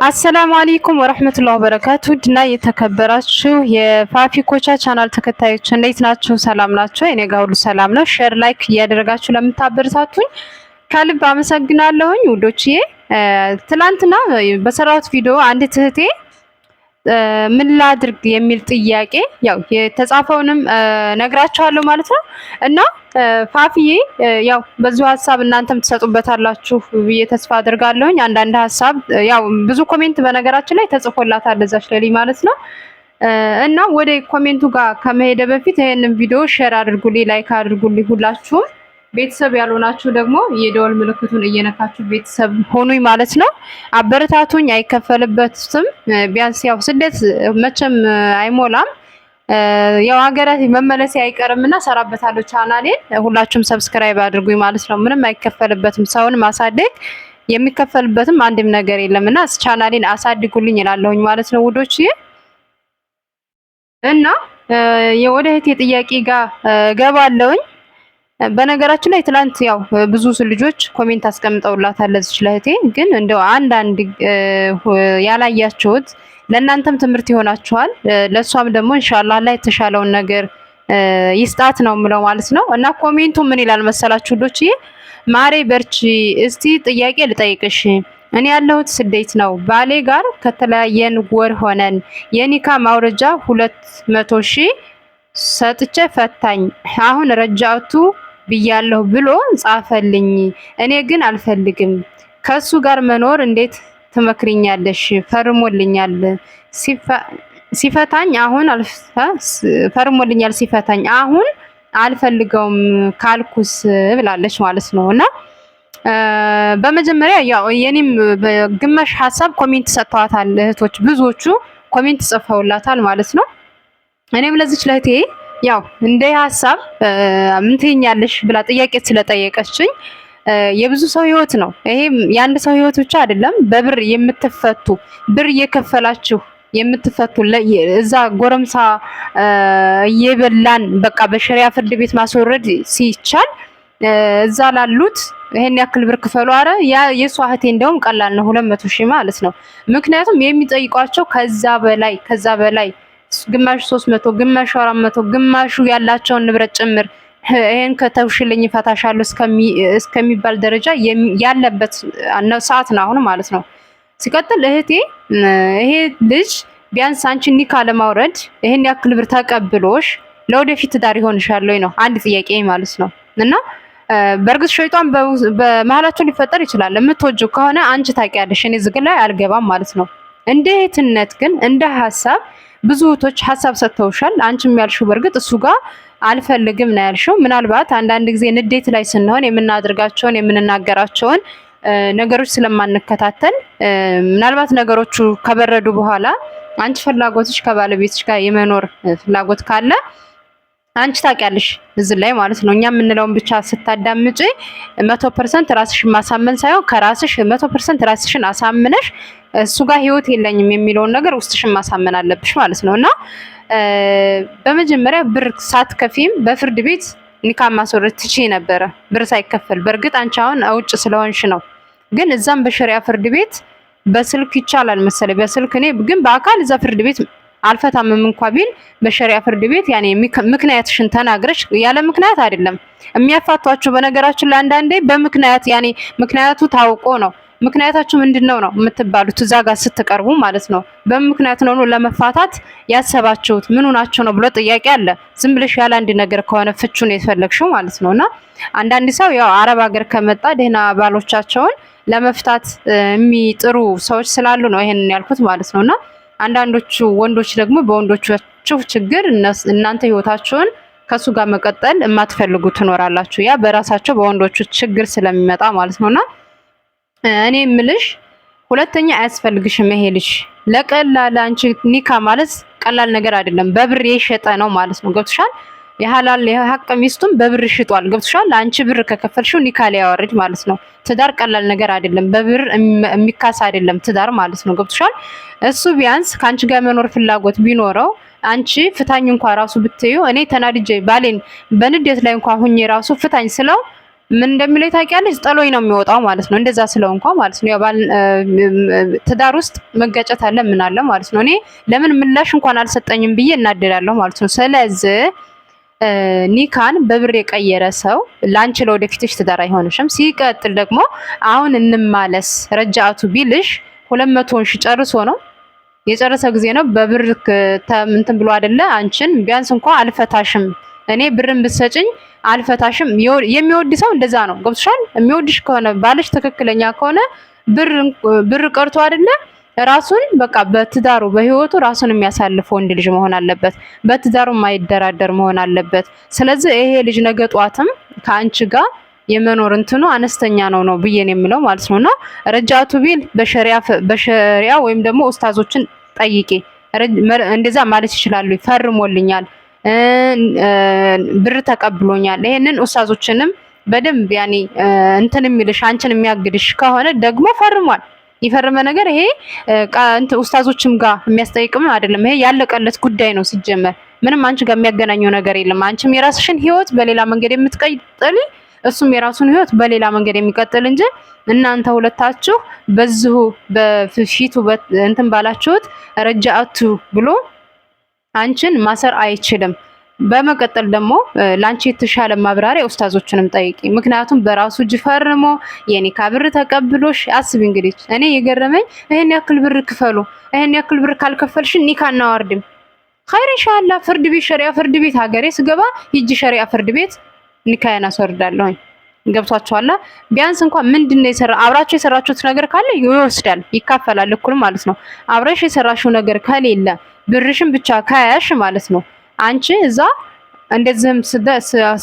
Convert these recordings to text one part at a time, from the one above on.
አሰላሙ አለይኩም ወራህመቱላሂ ወበረካቱ ድና የተከበራችሁ የፋፊ ኮቻ ቻናል ተከታዮች እንዴት ናችሁ? ሰላም ናችሁ? እኔ ጋር ሁሉ ሰላም ነው። ሼር ላይክ እያደረጋችሁ ለምታበረታቱኝ ከልብ አመሰግናለሁኝ ውዶችዬ። ትላንትና በሰራሁት ቪዲዮ አንዲት እህቴ ምን ላድርግ የሚል ጥያቄ ያው የተጻፈውንም ነግራችኋለሁ ማለት ነው እና ፋፊዬ ያው በዚሁ ሀሳብ እናንተም ትሰጡበታላችሁ ብዬ ተስፋ አድርጋለሁኝ። አንዳንድ ሀሳብ ያው ብዙ ኮሜንት በነገራችን ላይ ተጽፎላታል እዛች ላይ ማለት ነው እና ወደ ኮሜንቱ ጋር ከመሄደ በፊት ይሄንን ቪዲዮ ሼር አድርጉልኝ፣ ላይክ አድርጉልኝ። ሁላችሁም ቤተሰብ ያልሆናችሁ ደግሞ የደወል ምልክቱን እየነካችሁ ቤተሰብ ሆኑኝ ማለት ነው። አበረታቱኝ፣ አይከፈልበትም። ቢያንስ ያው ስደት መቼም አይሞላም። ያው ሀገራት መመለስ አይቀርምና ሰራበታለሁ ቻናሌን። ሁላችሁም ሰብስክራይብ አድርጉኝ ማለት ነው። ምንም አይከፈልበትም። ሰውን ማሳደግ የሚከፈልበትም አንድም ነገር የለምና ቻናሌን አሳድጉልኝ እላለሁኝ ማለት ነው ውዶች። እና የወደ እህቴ ጥያቄ ጋር ገባለሁኝ። በነገራችን ላይ ትላንት ያው ብዙ ልጆች ኮሜንት አስቀምጠውላታል ለዚች ለእህቴ። ግን እንደው አንዳንድ ያላያችሁት ለእናንተም ትምህርት ይሆናችኋል፣ ለሷም ደግሞ ኢንሻአላህ ላይ የተሻለውን ነገር ይስጣት ነው የምለው ማለት ነው። እና ኮሜንቱ ምን ይላል መሰላችሁ ልጆች? ማሬ በርቺ፣ እስቲ ጥያቄ ልጠይቅሽ። እኔ ያለሁት ስደት ነው። ባሌ ጋር ከተለያየን ወር ሆነን የኒካ ማውረጃ 200,000 ሰጥቼ ፈታኝ። አሁን ረጃቱ ብያለሁ ብሎ ጻፈልኝ። እኔ ግን አልፈልግም። ከሱ ጋር መኖር እንዴት ትመክሪኛለሽ? ፈርሞልኛል ሲፈታኝ አሁን ፈርሞልኛል ሲፈታኝ አሁን አልፈልገውም ካልኩስ ብላለች ማለት ነው። እና በመጀመሪያ ያው የኔም ግማሽ ሀሳብ ኮሜንት ሰጥተዋታል እህቶች፣ ብዙዎቹ ኮሜንት ጽፈውላታል ማለት ነው። እኔም ለዚች ለእህቴ ያው እንደ ሀሳብ ምን ትይኛለሽ ብላ ጥያቄ ስለጠየቀችኝ የብዙ ሰው ህይወት ነው ይሄ። የአንድ ሰው ህይወት ብቻ አይደለም። በብር የምትፈቱ ብር እየከፈላችሁ የምትፈቱ እዛ ጎረምሳ እየበላን በቃ በሸሪያ ፍርድ ቤት ማስወረድ ሲቻል እዛ ላሉት ይሄን ያክል ብር ክፈሉ። አረ ያ የሷ እህቴ እንደውም ቀላል ነው 200,000 ማለት ነው። ምክንያቱም የሚጠይቋቸው ከዛ በላይ ግማሹ 300 ግማሹ 400 ግማሹ ያላቸውን ንብረት ጭምር ይሄን ከተውሽልኝ ፈታሻለሁ እስከሚባል ደረጃ ያለበት ሰዓት ነው አሁን ማለት ነው። ሲቀጥል እህቴ ይሄ ልጅ ቢያንስ አንቺ ኒካ ለማውረድ ይሄን ያክል ብር ተቀብሎሽ ለወደፊት ትዳር ይሆንሻል ወይ ነው አንድ ጥያቄ ማለት ነው። እና በእርግጥ ሸይጣን በመሀላቸው ሊፈጠር ይችላል። የምትወጂው ከሆነ አንቺ ታውቂያለሽ፣ እኔ ዝግ ላይ አልገባም ማለት ነው። እንደ እህትነት ግን እንደ ሀሳብ ብዙ እህቶች ሀሳብ ሰጥተውሻል። አንቺም ያልሽው በእርግጥ እሱ ጋር አልፈልግም ነው ያልሽው። ምናልባት አንዳንድ ጊዜ ንዴት ላይ ስንሆን የምናደርጋቸውን የምንናገራቸውን ነገሮች ስለማንከታተል ምናልባት ነገሮቹ ከበረዱ በኋላ አንቺ ፍላጎትሽ ከባለቤትሽ ጋር የመኖር ፍላጎት ካለ አንቺ ታውቂያለሽ እዚህ ላይ ማለት ነው። እኛ የምንለውን ብቻ ስታዳምጪ 100% ራስሽን ማሳመን ሳይሆን ከራስሽ 100% ራስሽን አሳምነሽ እሱ ጋር ህይወት የለኝም የሚለውን ነገር ውስጥሽን ማሳመን አለብሽ ማለት ነው። እና በመጀመሪያ ብር ሳትከፊም በፍርድ ቤት ኒካ ማስወረድ ትችይ ነበረ ብር ሳይከፈል። በእርግጥ አንቺ አሁን ውጭ ስለሆንሽ ነው። ግን እዛም በሸሪያ ፍርድ ቤት በስልክ ይቻላል መሰለኝ። በስልክ እኔ ግን በአካል እዛ ፍርድ ቤት አልፈታምም እንኳን ቢል በሸሪያ ፍርድ ቤት ያኔ ምክንያትሽን ተናግረሽ ያለ ምክንያት አይደለም የሚያፋቷችሁ። በነገራችን ላይ አንዳንዴ በምክንያት ያኔ ምክንያቱ ታውቆ ነው። ምክንያታችሁ ምንድነው ነው የምትባሉት እዛ ጋር ስትቀርቡ ማለት ነው። በምክንያት ነው ለመፋታት ያሰባችሁት ምን ሆናችሁ ነው ብሎ ጥያቄ አለ። ዝም ብለሽ ያለ አንድ ነገር ከሆነ ፍቹን የፈለግሽው ማለት ነውና አንዳንድ ሰው ያው አረብ ሀገር ከመጣ ደህና ባሎቻቸውን ለመፍታት የሚጥሩ ሰዎች ስላሉ ነው ይሄንን ያልኩት ማለት ነውና አንዳንዶቹ ወንዶች ደግሞ በወንዶቻችሁ ችግር እናንተ ህይወታችሁን ከሱ ጋር መቀጠል የማትፈልጉ ትኖራላችሁ። ያ በራሳቸው በወንዶቹ ችግር ስለሚመጣ ማለት ነውና እኔ ምልሽ ሁለተኛ አያስፈልግሽም። ይሄ ልጅ ለቀላል አንቺ ኒካ ማለት ቀላል ነገር አይደለም። በብር የሸጠ ነው ማለት ነው። ገብቶሻል? የሐላል የሐቅ ሚስቱም በብር ሽጧል። ገብቶሻል? አንቺ ብር ከከፈልሽው ኒካ ሊያወርድ ማለት ነው። ትዳር ቀላል ነገር አይደለም። በብር የሚካስ አይደለም ትዳር ማለት ነው። ገብቶሻል? እሱ ቢያንስ ካንቺ ጋር መኖር ፍላጎት ቢኖረው አንቺ ፍታኝ እንኳን ራሱ ብትዩ እኔ ተናድጄ ባሌን በንዴት ላይ እንኳን ሁኜ ራሱ ፍታኝ ስለው ምን እንደሚለው ታውቂያለሽ? ጥሎኝ ነው የሚወጣው ማለት ነው። እንደዛ ስለሆንኳ ማለት ነው። ያው ትዳር ውስጥ መጋጨት አለ ምን አለ ማለት ነው። እኔ ለምን ምላሽ እንኳን አልሰጠኝም ብዬ እናደዳለሁ ማለት ነው። ስለዚህ ኒካን በብር የቀየረ ሰው ላንቺ ለወደፊትሽ ትዳር አይሆንሽም። ሲቀጥል ደግሞ አሁን እንማለስ ረጃቱ ቢልሽ 200 ሺህ ጨርሶ ነው የጨረሰ ጊዜ ነው። በብር እንትን ብሎ አይደለ አንቺን ቢያንስ እንኳን አልፈታሽም እኔ ብርን ብትሰጪኝ አልፈታሽም። የሚወድ ሰው እንደዛ ነው። ገብቶሻል? የሚወድሽ ከሆነ ባልሽ ትክክለኛ ከሆነ ብር ቀርቶ አይደለ ራሱን በቃ በትዳሩ በህይወቱ ራሱን የሚያሳልፍ ወንድ ልጅ መሆን አለበት። በትዳሩ የማይደራደር መሆን አለበት። ስለዚህ ይሄ ልጅ ነገ ጧትም ከአንቺ ጋር የመኖር እንትኑ አነስተኛ ነው ብዬን የምለው ማለት ነውና ረጃቱ ቢል በሸሪያ ወይም ደግሞ ኡስታዞችን ጠይቄ እንደዛ ማለት ይችላሉ። ፈርሞልኛል፣ ብር ተቀብሎኛል። ይሄንን ኡስታዞችንም በደንብ ያኔ እንትን የሚልሽ አንቺን የሚያግድሽ ከሆነ ደግሞ ፈርሟል። ይፈርመ ነገር ይሄ ኡስታዞችም ጋር የሚያስጠይቅም አይደለም። ይሄ ያለቀለት ጉዳይ ነው ሲጀመር። ምንም አንቺ ጋር የሚያገናኘው ነገር የለም። አንቺም የራስሽን ህይወት በሌላ መንገድ የምትቀጥሊ እሱም የራሱን ህይወት በሌላ መንገድ የሚቀጥል እንጂ እናንተ ሁለታችሁ በዚሁ በፊቱ እንትን ባላችሁት ረጃቱ ብሎ አንቺን ማሰር አይችልም። በመቀጠል ደግሞ ላንቺ የተሻለ ማብራሪያ ኡስታዞችንም ጠይቂ። ምክንያቱም በራሱ እጅ ፈርሞ የኒካ ብር ተቀብሎሽ አስቢ። እንግዲህ እኔ የገረመኝ ይሄን ያክል ብር ክፈሉ፣ ይሄን ያክል ብር ካልከፈልሽ ኒካ እናዋርድም። ኸይር ኢንሻአላህ ፍርድ ቤት ሸሪዓ ፍርድ ቤት ሀገሬ ስገባ ሂጂ ሸሪዓ ፍርድ ቤት ኒካዬን አስወርዳለሁ። ገብቷችኋል? ቢያንስ እንኳን ምንድነው አብራችሁ የሰራችሁት ነገር ካለ ይወስዳል፣ ይካፈላል እኩል ማለት ነው። አብረሽ የሰራሽው ነገር ከሌለ ብርሽን ብቻ ካያሽ ማለት ነው አንቺ እዛ እንደዚህም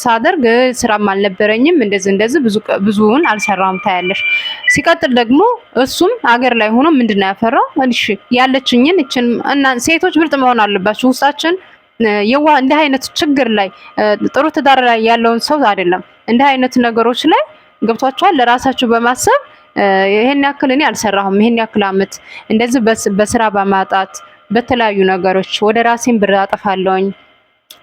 ሳደርግ ስራም አልነበረኝም እንደዚህ ብዙውን አልሰራም ታያለሽ። ሲቀጥል ደግሞ እሱም አገር ላይ ሆኖ ምንድነው ያፈራው? እሺ ያለችኝን እችን እና ሴቶች ብልጥ መሆን አለባችሁ። ውስጣችን የዋህ እንደ አይነት ችግር ላይ ጥሩ ትዳር ላይ ያለውን ሰው አይደለም እንደ አይነት ነገሮች ላይ ገብቷችኋል። ለራሳችሁ በማሰብ ይሄን ያክል እኔ አልሰራሁም ይሄን ያክል አመት እንደዚህ በስራ በማጣት በተለያዩ ነገሮች ወደ ራሴን ብር አጠፋለሁኝ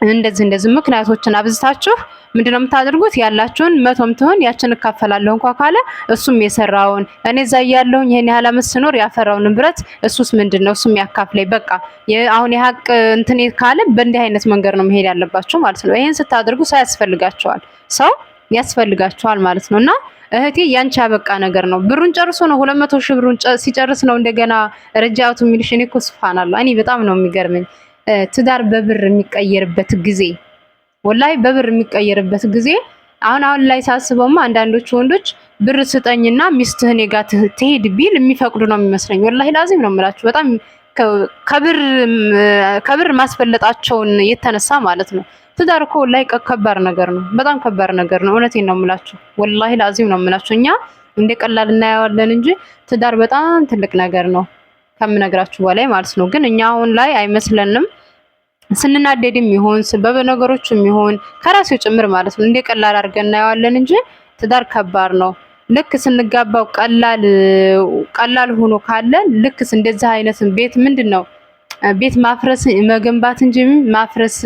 እንደዚህ ምክንያቶችን አብዝታችሁ ምንድነው የምታደርጉት? ያላችሁን መቶም ትሆን ያችን እካፈላለሁ እንኳን ካለ እሱም የሰራውን እኔ እዛ ያለሁኝ ይሄን ያህል አመት ስኖር ያፈራውን ንብረት እሱስ ምንድነው እሱም ያካፍለኝ። በቃ አሁን የሀቅ እንትን ካለ በእንዲህ አይነት መንገድ ነው መሄድ ያለባችሁ ማለት ነው። ይሄን ስታደርጉ ሰው ያስፈልጋቸዋል ማለት ነውና እህቴ ያንቺ ያበቃ ነገር ነው። ብሩን ጨርሶ ነው 200 ሺህ ብሩን ሲጨርስ ነው እንደገና ረጃቱ የሚልሽ። እኔ እኮ ሱብሃንአላህ እኔ በጣም ነው የሚገርመኝ ትዳር በብር የሚቀየርበት ጊዜ ወላሂ በብር የሚቀየርበት ጊዜ አሁን ላይ ሳስበውማ አንዳንዶቹ ወንዶች ብር ስጠኝና ሚስትህን ጋር ትሄድ ቢል የሚፈቅዱ ነው የሚመስለኝ። ወላሂ ላዚም ነው የምላችሁ። በጣም ከብር ማስፈለጣቸውን የተነሳ ማለት ነው። ትዳር እኮ ወላሂ ከባድ ነገር ነው፣ በጣም ከባድ ነገር ነው። እውነቴን ነው የምላችሁ፣ ወላሂ ላዚም ነው የምላችሁ። እኛ እንደ ቀላል እናየዋለን እንጂ ትዳር በጣም ትልቅ ነገር ነው ከምነግራችሁ በላይ ማለት ነው። ግን እኛ አሁን ላይ አይመስለንም። ስንናደድም ይሁን በነገሮችም ይሁን ከራሴው ጭምር ማለት ነው እንደ ቀላል አድርገን እናየዋለን እንጂ ትዳር ከባድ ነው። ልክ ስንጋባው ቀላል ሆኖ ካለ ልክስ እንደዚህ አይነት ቤት ምንድነው ቤት ማፍረስ መገንባት እንጂ ማፍረስ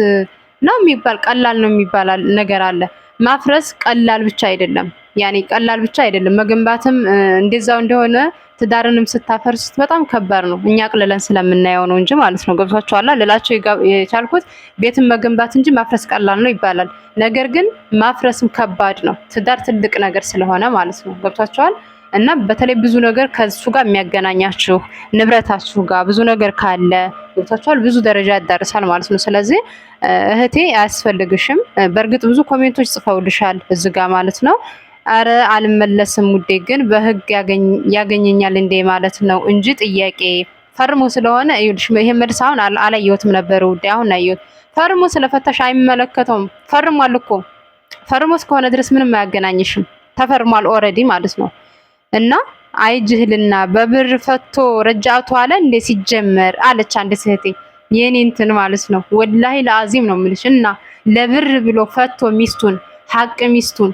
ነው የሚባል ቀላል ነው የሚባል ነገር አለ። ማፍረስ ቀላል ብቻ አይደለም፣ ያኔ ቀላል ብቻ አይደለም። መገንባትም እንደዛው እንደሆነ ትዳርንም ስታፈርሱት በጣም ከባድ ነው። እኛ አቅልለን ስለምናየው ነው እንጂ ማለት ነው። ገብቷችኋል? ልላችሁ የቻልኩት ቤትን መገንባት እንጂ ማፍረስ ቀላል ነው ይባላል። ነገር ግን ማፍረስም ከባድ ነው። ትዳር ትልቅ ነገር ስለሆነ ማለት ነው። ገብቷችኋል? እና በተለይ ብዙ ነገር ከሱ ጋር የሚያገናኛችሁ ንብረታችሁ ጋር ብዙ ነገር ካለ ገብቷችኋል፣ ብዙ ደረጃ ያዳርሳል ማለት ነው። ስለዚህ እህቴ አያስፈልግሽም። በእርግጥ ብዙ ኮሜንቶች ጽፈውልሻል እዚህ ጋር ማለት ነው። አረ አልመለስም ውዴ፣ ግን በህግ ያገኘኛል እንዴ ማለት ነው እንጂ ጥያቄ ፈርሞ ስለሆነ ይኸውልሽ፣ ይሄ መልስ አሁን አላየሁትም ነበር ውዴ፣ አሁን አየሁት። ፈርሞ ስለፈተሽ አይመለከተውም። ፈርሟል እኮ ፈርሞ እስከሆነ ድረስ ምንም አያገናኝሽም። ተፈርሟል ኦልሬዲ ማለት ነው። እና አይጅህልና በብር ፈቶ ረጃቱ አለ እንደ ሲጀመር አለች አንድ እህቴ የኔ እንትን ማለት ነው። ወላሂ ለአዚም ነው የምልሽ። እና ለብር ብሎ ፈቶ ሚስቱን ሀቅ ሚስቱን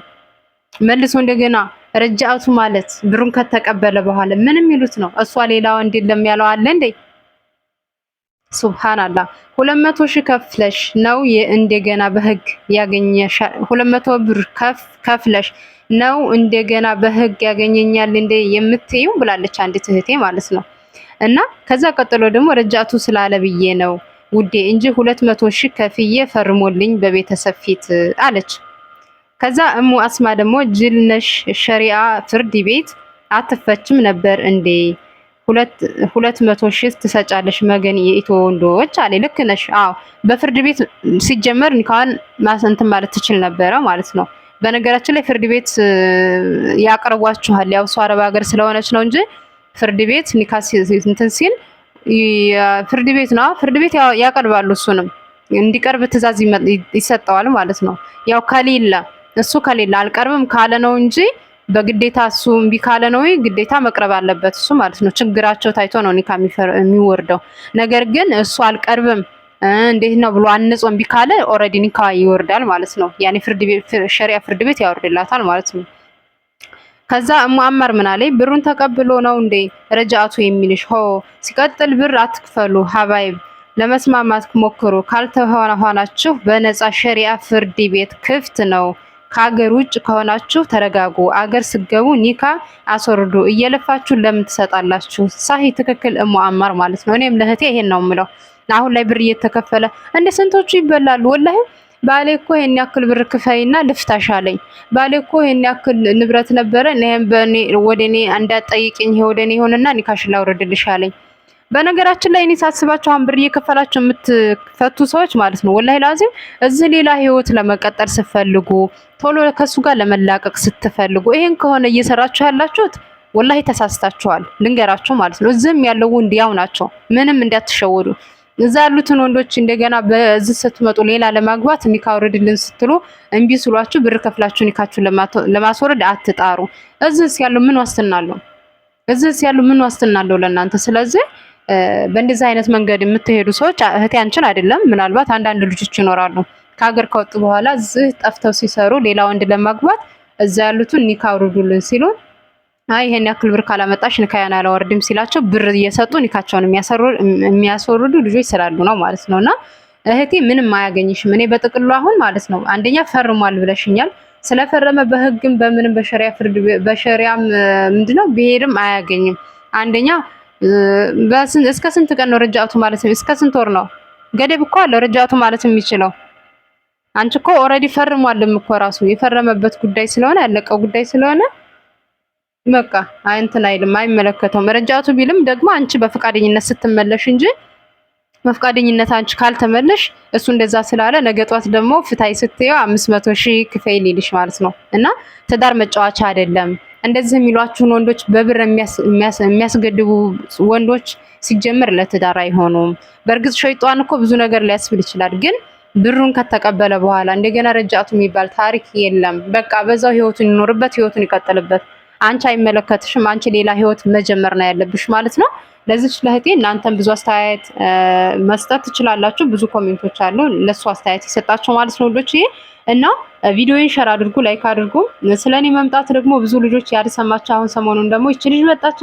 መልሶ እንደገና ረጃቱ ማለት ብሩን ከተቀበለ በኋላ ምንም ይሉት ነው። እሷ ሌላ ወንድ የለም ያለው አለ እንዴ? ሱብሃንአላህ 200 ሺህ ከፍለሽ ነው እንደገና በህግ ያገኘሽ 200 ብር ከፍለሽ ነው እንደገና በህግ ያገኘኛል እንደ የምትይው ብላለች አንዲት እህቴ ማለት ነው። እና ከዛ ቀጥሎ ደግሞ ረጃቱ ስላለ ብዬ ነው ውዴ እንጂ 200 ሺህ ከፍዬ ፈርሞልኝ በቤተሰብ ፊት አለች። ከዛ እሙ አስማ ደግሞ ጅልነሽ ሸሪዓ ፍርድ ቤት አትፈችም ነበር እንዴ 200 ሺህ ትሰጫለሽ መገን የኢትዮ ወንዶች አለ። ልክ ነሽ። አዎ በፍርድ ቤት ሲጀመር ኒካን ማሰንት ማለት ትችል ነበረ ማለት ነው። በነገራችን ላይ ፍርድ ቤት ያቀርቧችኋል። ያው እሷ አረብ ሀገር ስለሆነች ነው እንጂ ፍርድ ቤት ኒካ እንትን ሲል ፍርድ ቤት ነው። ፍርድ ቤት ያቀርባሉ። እሱንም እንዲቀርብ ትዕዛዝ ይሰጠዋል ማለት ነው። ያው ከሌለ እሱ ከሌለ አልቀርብም ካለ ነው እንጂ በግዴታ እሱ እምቢ ካለ ነው ግዴታ መቅረብ አለበት እሱ ማለት ነው። ችግራቸው ታይቶ ነው ኒካ የሚወርደው። ነገር ግን እሱ አልቀርብም እንዴት ነው ብሎ አንጾ እምቢ ካለ ኦልሬዲ ኒካ ይወርዳል ማለት ነው። ያኔ ፍርድ ቤት ሸሪዓ ፍርድ ቤት ያወርድላታል ማለት ነው። ከዛ እሙ አማር ምን አለኝ ብሩን ተቀብሎ ነው እንዴ ረጃቱ የሚልሽ? ሆ ሲቀጥል ብር አትክፈሉ ሀባይብ ለመስማማት ሞክሩ። ካልተሆናችሁ በነፃ ሸሪዓ ፍርድ ቤት ክፍት ነው። ከሀገር ውጭ ከሆናችሁ ተረጋጉ። አገር ስገቡ ኒካ አስወርዱ። እየለፋችሁ ለምን ትሰጣላችሁ? ሳሂ ትክክል እሙ አማር ማለት ነው። እኔም ለህቴ ይሄን ነው የምለው። አሁን ላይ ብር እየተከፈለ እንደ ስንቶቹ ይበላሉ። ወላሂ ባሌ እኮ ይሄን ያክል ብር ክፈይና ልፍታሽ አለኝ። ባሌ እኮ ይሄን ያክል ንብረት ነበረ እኔም በእኔ ወደኔ እንዳትጠይቅኝ ይሄ ወደኔ ይሆንና ኒካሽ ላውርድልሽ አለኝ። በነገራችን ላይ እኔ ሳስባችሁ አሁን ብር እየከፈላችሁ የምትፈቱ ሰዎች ማለት ነው ወላሂ ላዚም እዚህ ሌላ ህይወት ለመቀጠል ስትፈልጉ ቶሎ ከሱ ጋር ለመላቀቅ ስትፈልጉ ይሄን ከሆነ እየሰራችሁ ያላችሁት ወላሂ ተሳስታችኋል። ልንገራችሁ ማለት ነው። እዚህም ያለው ወንድ ያው ናቸው። ምንም እንዳትሸወዱ። እዛ ያሉትን ወንዶች እንደገና በዚህ ስትመጡ ሌላ ለማግባት ኒካ አውርድልን ስትሉ እምቢ ስሏችሁ ብር ከፍላችሁ ኒካችሁን ለማስወረድ አትጣሩ። እዚህስ ያለው ምን ዋስትና አለው? እዚህስ ያለው ምን ዋስትና አለው ለእናንተ? ስለዚህ በእንደዚህ አይነት መንገድ የምትሄዱ ሰዎች እህቴ አንቺን አይደለም ምናልባት አንዳንድ ልጆች ይኖራሉ ከሀገር ከወጡ በኋላ እዚህ ጠፍተው ሲሰሩ ሌላ ወንድ ለማግባት እዛ ያሉትን ኒካ አውርዱልን ሲሉ አይ ይሄን ያክል ብር ካላመጣሽ ኒካያን አላወርድም ሲላቸው ብር እየሰጡ ኒካቸውን የሚያስወርዱ ልጆች ስላሉ ነው ማለት ነውና እህቴ ምንም አያገኝሽም። እኔ በጥቅሉ አሁን ማለት ነው አንደኛ ፈርሟል ብለሽኛል። ስለፈረመ በህግም በምንም በሸሪያ ፍርድ በሸሪያም ምንድነው ብሄድም አያገኝም። አንደኛ እስከ ስንት ቀን ነው ረጃቱ ማለት ነው? እስከ ስንት ወር ነው? ገደብ እኮ አለ ረጃቱ ማለት የሚችለው። አንቺ እኮ ኦልሬዲ ፈርሟልም እኮ ራሱ የፈረመበት ጉዳይ ስለሆነ ያለቀው ጉዳይ ስለሆነ በቃ እንትን አይልም አይመለከተውም። ረጃቱ ቢልም ደግሞ አንቺ በፍቃደኝነት ስትመለሽ እንጂ በፍቃደኝነት አንቺ ካልተመለሽ እሱ እንደዛ ስላለ ነገ ጧት ደግሞ ፍታይ ስትየው 500 ሺህ ክፈይ ሊልሽ ማለት ነው። እና ትዳር መጫወቻ አይደለም። እንደዚህ የሚሏችሁን ወንዶች በብር የሚያስገድቡ ወንዶች ሲጀምር ለትዳር አይሆኑም። በእርግጥ ሸይጣን እኮ ብዙ ነገር ሊያስብል ይችላል፣ ግን ብሩን ከተቀበለ በኋላ እንደገና ረጃቱ የሚባል ታሪክ የለም። በቃ በዛው ህይወቱን ይኖርበት፣ ህይወቱን ይቀጥልበት። አንቺ አይመለከትሽም። አንቺ ሌላ ህይወት መጀመር ነው ያለብሽ ማለት ነው። ለዚች ለህቴ እናንተም ብዙ አስተያየት መስጠት ትችላላችሁ። ብዙ ኮሜንቶች አሉ ለሱ አስተያየት ይሰጣችሁ ማለት ነው ወንዶች። እና ቪዲዮውን ሼር አድርጉ፣ ላይክ አድርጉ። ስለኔ መምጣት ደግሞ ብዙ ልጆች ያልሰማችሁ አሁን ሰሞኑን ደግሞ እቺ ልጅ መጣች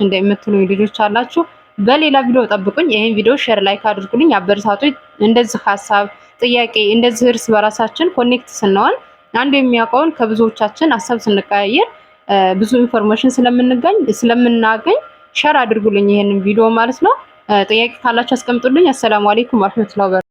እንደ የምትሉ ልጆች አላችሁ። በሌላ ቪዲዮ ጠብቁኝ። ይሄን ቪዲዮ ሼር ላይክ አድርጉልኝ፣ አበረታቱኝ። እንደዚህ ሀሳብ ጥያቄ እንደዚህ እርስ በራሳችን ኮኔክት ስንሆን አንዱ የሚያውቀውን ከብዙዎቻችን ሀሳብ ስንቀያየር ብዙ ኢንፎርሜሽን ስለምናገኝ ሼር አድርጉልኝ ይሄንን ቪዲዮ ማለት ነው። ጥያቄ ካላችሁ አስቀምጡልኝ። አሰላሙ አለይኩም ወራህመቱላሂ